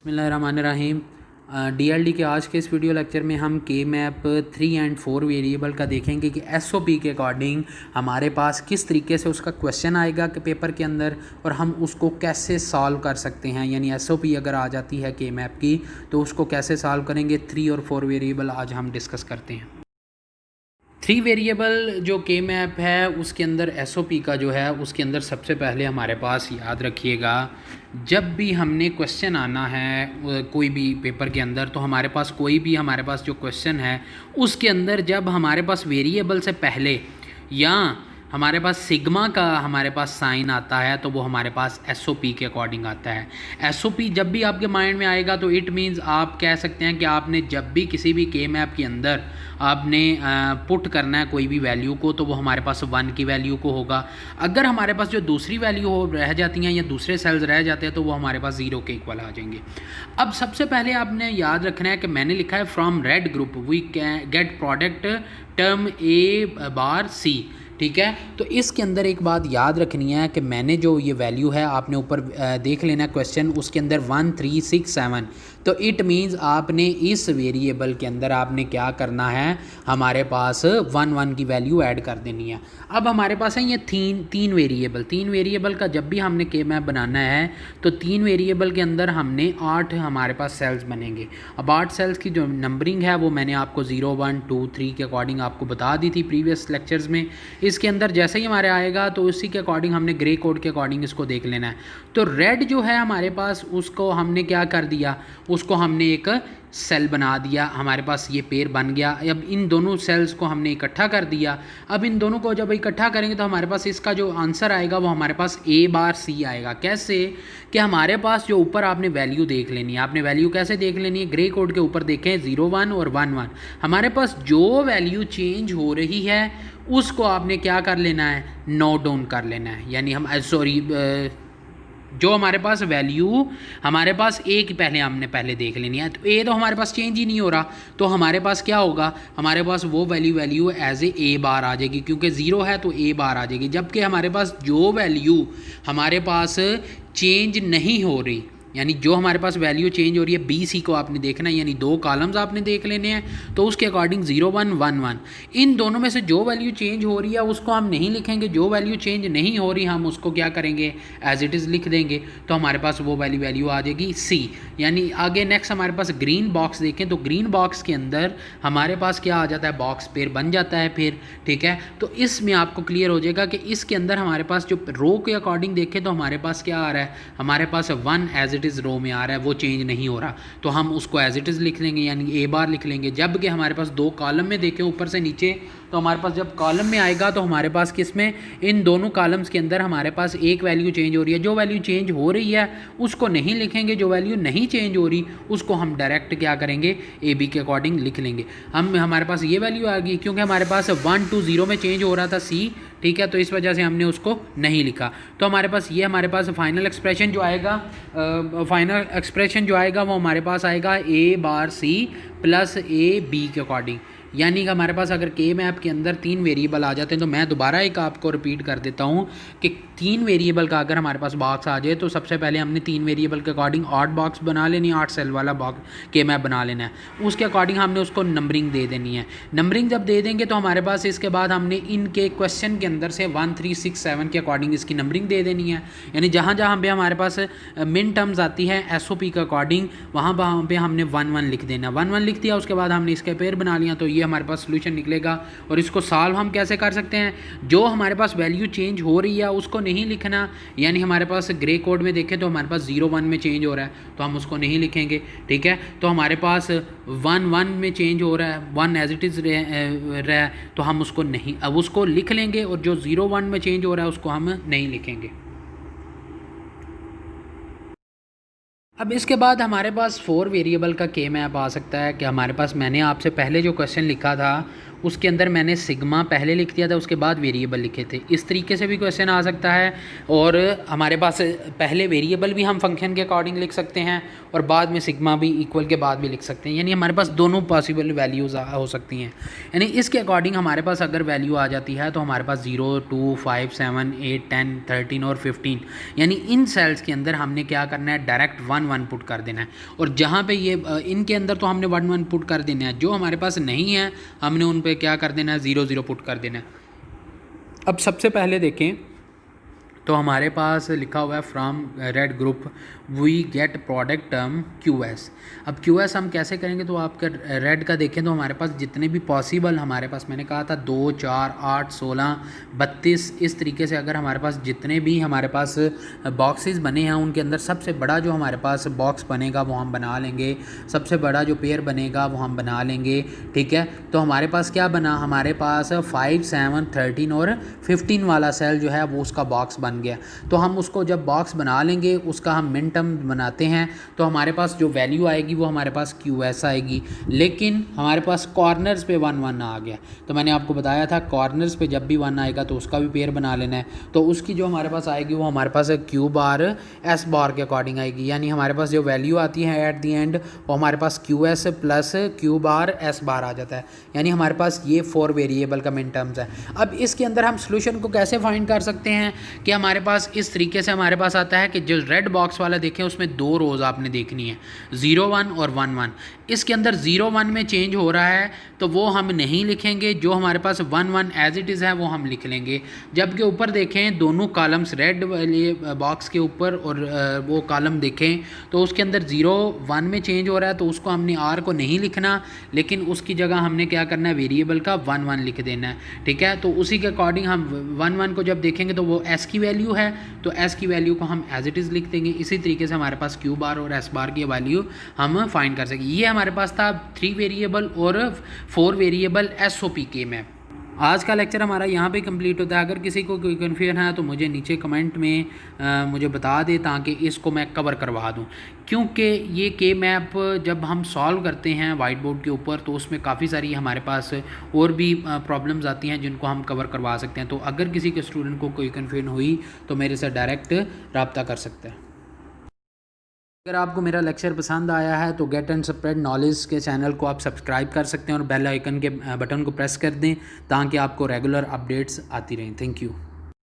बिस्मिल्लाहिर्रहमानिर्रहीम। डीएलडी के आज के इस वीडियो लेक्चर में हम के मैप 3 एंड 4 वेरिएबल का देखेंगे कि एसओपी के अकॉर्डिंग हमारे पास किस तरीके से उसका क्वेश्चन आएगा कि पेपर के अंदर और हम उसको कैसे सॉल्व कर सकते हैं। यानी एसओपी अगर आ जाती है के मैप की तो उसको कैसे सॉल्व करेंगे। 3 और 4 वेरिएबल आज हम डिस्कस करते हैं। 3 वेरिएबल जो के मैप है उसके अंदर एसओपी का जो है उसके अंदर सबसे पहले हमारे पास याद रखिएगा, जब भी हमने क्वेश्चन आना है कोई भी पेपर के अंदर तो हमारे पास कोई भी हमारे पास जो क्वेश्चन है उसके अंदर जब हमारे पास वेरिएबल से पहले या हमारे पास सिग्मा का हमारे पास साइन आता है तो वो हमारे पास एसओपी के अकॉर्डिंग आता है। एसओपी जब भी आपके माइंड में आएगा तो इट मीन्स आप कह सकते हैं कि आपने जब भी किसी भी के मैप के अंदर आपने पुट करना है कोई भी वैल्यू को तो वो हमारे पास 1 की वैल्यू को होगा। अगर हमारे पास जो दूसरी वैल्यू हो रह जाती हैं या दूसरे सेल्स रह जाते हैं तो वो हमारे पास 0 के इक्वल आ जाएंगे। अब सबसे पहले आपने याद रखना है कि मैंने लिखा है from red group we can get product term A bar C, ठीक है। तो इसके अंदर एक बात याद रखनी है कि मैंने जो ये वैल्यू है आपने ऊपर देख लेना क्वेश्चन उसके अंदर 1 3 6 7, तो इट मीन्स आपने इस वेरिएबल के अंदर आपने क्या करना है, हमारे पास 1 1 की वैल्यू ऐड कर देनी है। अब हमारे पास है ये तीन वेरिएबल का जब भी हमने के मैप बनाना है तो 3 वेरिएबल के अंदर हमने 8 हमारे पास सेल्स बनेंगे। अब 8 सेल्स की जो नंबरिंग है वो मैंने आपको 0 1 2 3 के अकॉर्डिंग आपको बता दी थी प्रीवियस लेक्चर्स में। इसके अंदर जैसे ही हमारे आएगा तो उसी के अकॉर्डिंग हमने ग्रे कोड के अकॉर्डिंग इसको देख लेना है। तो रेड जो है हमारे पास उसको हमने क्या कर दिया, उसको हमने एक सेल बना दिया, हमारे पास ये पेयर बन गया। अब इन दोनों सेल्स को हमने इकट्ठा कर दिया। अब इन दोनों को जब इकट्ठा करेंगे तो हमारे पास इसका जो आंसर आएगा वो हमारे पास ए बार सी आएगा। कैसे कि हमारे पास जो ऊपर आपने वैल्यू देख लेनी है, आपने वैल्यू कैसे देख लेनी है, ग्रे कोड के ऊपर देखें 0 1 और 1 1। हमारे पास जो वैल्यू चेंज हो रही है उसको आपने क्या कर लेना है, नोट डाउन कर लेना है। यानी हम जो हमारे पास वैल्यू हमारे पास ए की पहले देख लेनी है। तो ए तो हमारे पास चेंज ही नहीं हो रहा तो हमारे पास क्या होगा, हमारे पास वो वैल्यू एज ए बार आ जाएगी क्योंकि 0 है तो ए बार आ जाएगी। जबकि हमारे पास जो वैल्यू हमारे पास चेंज नहीं हो रही, यानी जो हमारे पास वैल्यू चेंज हो रही है बी सी को आपने देखना है, यानी 2 कॉलम्स आपने देख लेने हैं। तो उसके अकॉर्डिंग 0 1 1 1 इन दोनों में से जो वैल्यू चेंज हो रही है उसको हम नहीं लिखेंगे, जो वैल्यू चेंज नहीं हो रही हम उसको क्या करेंगे, एज इट इज़ लिख देंगे। तो हमारे पास वो वैल्यू आ जाएगी सी। यानी आगे नेक्स्ट हमारे पास ग्रीन बॉक्स देखें तो ग्रीन बॉक्स के अंदर हमारे पास क्या आ जाता है, बॉक्स पेयर बन जाता है फिर, ठीक है। तो इसमें आपको क्लियर हो जाएगा कि इसके अंदर हमारे पास जो रो के अकॉर्डिंग देखें तो हमारे पास क्या आ रहा है, हमारे पास 1 एज इट इज़ रो में आ रहा है, वो चेंज नहीं हो रहा तो हम उसको एज इट इज़ लिख लेंगे यानी ए बार लिख लेंगे। जबकि हमारे पास 2 कॉलम में देखें ऊपर से नीचे तो हमारे पास जब कॉलम में आएगा तो हमारे पास किस में, इन दोनों कॉलम्स के अंदर हमारे पास एक वैल्यू चेंज हो रही है। जो वैल्यू चेंज हो रही है उसको नहीं लिखेंगे, जो वैल्यू नहीं चेंज हो रही उसको हम डायरेक्ट क्या करेंगे, ए बी के अकॉर्डिंग लिख लेंगे। हमारे पास ये वैल्यू आ गई क्योंकि हमारे पास 1 2 0 में चेंज हो रहा था सी, ठीक है। तो इस वजह से हमने उसको नहीं लिखा। तो हमारे पास ये हमारे पास फाइनल एक्सप्रेशन जो आएगा वो हमारे पास आएगा ए bar C plus A B के अकॉर्डिंग। यानी कि हमारे पास अगर के मैप के अंदर 3 वेरिएबल आ जाते हैं तो मैं दोबारा एक आपको रिपीट कर देता हूँ कि 3 वेरिएबल का अगर हमारे पास बॉक्स आ जाए तो सबसे पहले हमने 3 वेरिएबल के अकॉर्डिंग 8 बॉक्स बना लेनी, 8 सेल वाला बॉक्स के मैप बना लेना है। उसके अकॉर्डिंग हमने उसको नंबरिंग दे देनी है। नंबरिंग जब दे देंगे तो हमारे पास इसके बाद हमने इनके क्वेश्चन के अंदर से 1 3 6 7 के अकॉर्डिंग इसकी नंबरिंग दे देनी है। यानी जहाँ जहाँ पे हमारे पास मिन टर्म्स आती है एसओपी के अकॉर्डिंग वहाँ पे हमने 1 1 लिख देना। 1 1 लिख दिया उसके बाद हमने इसके पेयर बना लिया तो ये हमारे पास सोल्यूशन निकलेगा। और इसको सॉल्व हम कैसे कर सकते हैं, जो हमारे पास वैल्यू चेंज हो रही है उसको नहीं लिखना। यानी हमारे पास ग्रे कोड में देखें तो हमारे पास 0 1 में चेंज हो रहा है तो हम उसको नहीं लिखेंगे, ठीक है। तो हमारे पास 1 1 में चेंज हो रहा है, 1 एज इट इज़ रहा है तो हम उसको नहीं, अब उसको लिख लेंगे। और जो 0 1 में चेंज हो रहा है उसको हम नहीं लिखेंगे। अब इसके बाद हमारे पास 4 वेरिएबल का के मैप आ सकता है कि हमारे पास मैंने आपसे पहले जो क्वेश्चन लिखा था उसके अंदर मैंने सिग्मा पहले लिख दिया था, उसके बाद वेरिएबल लिखे थे। इस तरीके से भी क्वेश्चन आ सकता है। और हमारे पास पहले वेरिएबल भी हम फंक्शन के अकॉर्डिंग लिख सकते हैं और बाद में सिग्मा भी इक्वल के बाद भी लिख सकते हैं, यानी हमारे पास दोनों पॉसिबल वैल्यूज़ हो सकती हैं। यानी इसके अकॉर्डिंग हमारे पास अगर वैल्यू आ जाती है तो हमारे पास 0, 2, 5, 7, 8, 10, 13 और 15, यानी इन सेल्स के अंदर हमने क्या करना है, डायरेक्ट 1 1 पुट कर देना है। और जहाँ पे ये इनके अंदर तो हमने 1 1 पुट कर देना है, जो हमारे पास नहीं है हमने उन पे क्या कर देना है, 0 0 पुट कर देना है। अब सबसे पहले देखें तो हमारे पास लिखा हुआ है from red group we get product term QS। अब QS हम कैसे करेंगे, तो आपका रेड का देखें तो हमारे पास जितने भी पॉसिबल, हमारे पास मैंने कहा था 2, 4, 8, 16, 32, इस तरीके से अगर हमारे पास जितने भी हमारे पास बॉक्सेस बने हैं उनके अंदर सबसे बड़ा जो हमारे पास बॉक्स बनेगा वो हम बना लेंगे, सबसे बड़ा जो पेयर बनेगा वो हम बना लेंगे। ठीक है, तो हमारे पास क्या बना, हमारे पास 5, 7, 13 और 15 वाला सेल जो है वो उसका बॉक्स बन गया। तो हम उसको जब बॉक्स बना लेंगे उसका हम मिन टर्म बनाते हैं तो हमारे पास जो वैल्यू आएगी वो हमारे पास QS आएगी। लेकिन हमारे पास कॉर्नर्स पे 1 1 आ गया, तो मैंने आपको बताया था कॉर्नर्स पे जब भी 1 आएगा तो उसका भी पेयर बना लेना है। तो उसकी जो हमारे पास आएगी वो हमारे पास Q बार S बार के अकॉर्डिंग आएगी, यानी हमारे पास जो वैल्यू आती है एट दी एंड वो हमारे पास QS प्लस Q बार S बार आ जाता है। यानी हमारे पास ये 4 वेरिएबल का मिन टर्म्स है। अब इसके अंदर हम सोल्यूशन को कैसे फाइंड कर सकते हैं कि हमारे पास इस तरीके से हमारे पास आता है कि जो रेड बॉक्स वाला देखें उसमें 2 रोज़ आपने देखनी है, 0 1 और 1 1। इसके अंदर 0 1 में चेंज हो रहा है तो वो हम नहीं लिखेंगे, जो हमारे पास 1 1 एज इट इज़ है वो हम लिख लेंगे। जबकि ऊपर देखें दोनों कॉलम्स रेड वाले बॉक्स के ऊपर और वो कॉलम देखें तो उसके अंदर 0 1 में चेंज हो रहा है तो उसको हमने R को नहीं लिखना, लेकिन उसकी जगह हमने क्या करना है, वेरिएबल का 1 1 लिख देना है। ठीक है, तो उसी के अकॉर्डिंग हम 1 1 को जब देखेंगे तो वो S की वैल्यू है तो S की वैल्यू को हम एज इट इज़ लिख देंगे। इसी तरीके से हमारे पास Q बार और S बार की वैल्यू हम फाइंड कर सकेंगे। ये हमारे पास था 3 वेरिएबल और 4 वेरिएबल SOP के मैप। आज का लेक्चर हमारा यहाँ पे कंप्लीट होता है। अगर किसी को कोई कन्फ्यूजन है तो मुझे नीचे कमेंट में मुझे बता दे ताकि इसको मैं कवर करवा दूँ, क्योंकि ये के मैप जब हम सॉल्व करते हैं वाइट बोर्ड के ऊपर तो उसमें काफ़ी सारी हमारे पास और भी प्रॉब्लम्स आती हैं जिनको हम कवर करवा सकते हैं। तो अगर किसी के स्टूडेंट को कोई कन्फ्यूजन हुई तो मेरे से डायरेक्ट रब्ता कर सकते हैं। अगर आपको मेरा लेक्चर पसंद आया है तो गेट एंड स्प्रेड नॉलेज के चैनल को आप सब्सक्राइब कर सकते हैं और बेल आइकन के बटन को प्रेस कर दें ताकि आपको रेगुलर अपडेट्स आती रहें। Thank you.